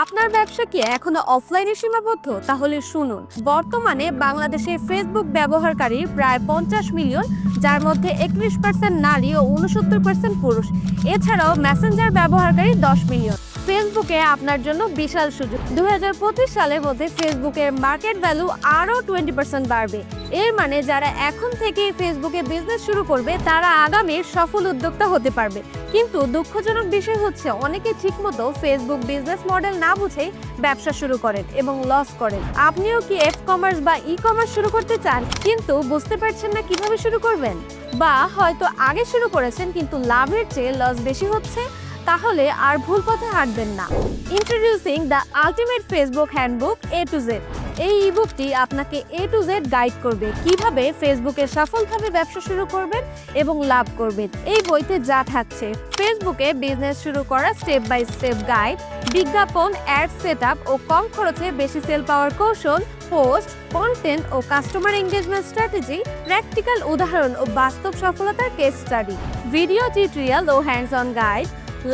আপনার ব্যবসা কি এখনো অফলাইনে সীমাবদ্ধ? তাহলে শুনুন, বর্তমানে বাংলাদেশে ফেসবুক ব্যবহারকারী প্রায় 50 মিলিয়ন, যার মধ্যে 31% নারী ও 69% পুরুষ। এছাড়াও মেসেঞ্জার ব্যবহারকারী 10 মিলিয়ন। ফেসবুকে আপনার জন্য বিশাল সুযোগ। 2025 সালের মধ্যে ফেসবুকের মার্কেট ভ্যালু আরও 20% বাড়বে। এর মানে যারা এখন থেকে ফেসবুকে বিজনেস শুরু করবে তারা আগামীর সফল উদ্যোক্তা হতে পারবে। কিন্তু দুঃখজনক বিষয় হচ্ছে, অনেকে ঠিকমতো ফেসবুক বিজনেস মডেল না বুঝেই ব্যবসা শুরু করেন এবং লস করেন। আপনিও কি কমার্স বা কমার্স শুরু করতে চান, কিন্তু বুঝতে পারছেন না কিভাবে শুরু করবেন? বা হয়তো আগে শুরু করেছেন কিন্তু লাভের চেয়ে লস বেশি হচ্ছে? তাহলে আর ভুল পথে হাঁটবেন না। Introducing the ultimate Facebook handbook A to Z। এই ইবুকটি আপনাকে A to Z গাইড করবে কিভাবে ফেসবুকে সফলভাবে ব্যবসা শুরু করবেন এবং লাভ করবেন। এই বইতে যা থাকছে: ফেসবুকে বিজনেস শুরু করা স্টেপ বাই স্টেপ গাইড, বিজ্ঞাপন, অ্যাড সেটআপ ও কম খরচে বেশি সেল পাওয়ার কৌশল, পোস্ট, কন্টেন্ট ও কাস্টমার এঙ্গেজমেন্ট স্ট্র্যাটেজি, প্র্যাকটিক্যাল উদাহরণ ও বাস্তব সফলতার কেস স্টাডি, ভিডিও টিউটোরিয়াল ও hands on guide,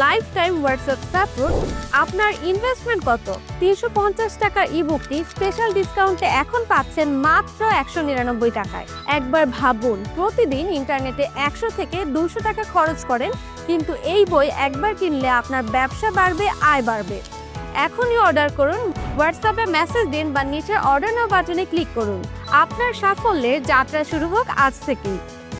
lifetime WhatsApp support. আপনার ইনভেস্টমেন্ট কত? 350 টাকার ইবুকটি স্পেশাল ডিসকাউন্টে এখন পাচ্ছেন মাত্র 199 টাকায়। একবার ভাবুন, প্রতিদিন ইন্টারনেটে 100 থেকে 200 টাকা খরচ করেন, কিন্তু এই বই একবার কিনলে আপনার ব্যবসা বাড়বে, আয় বাড়বে। এখনই অর্ডার করুন, হোয়াটসঅ্যাপে মেসেজ দিন বা নিচের অর্ডার নাও বাটনে ক্লিক করুন। আপনার সাফল্যের যাত্রা শুরু হোক আজ থেকেই।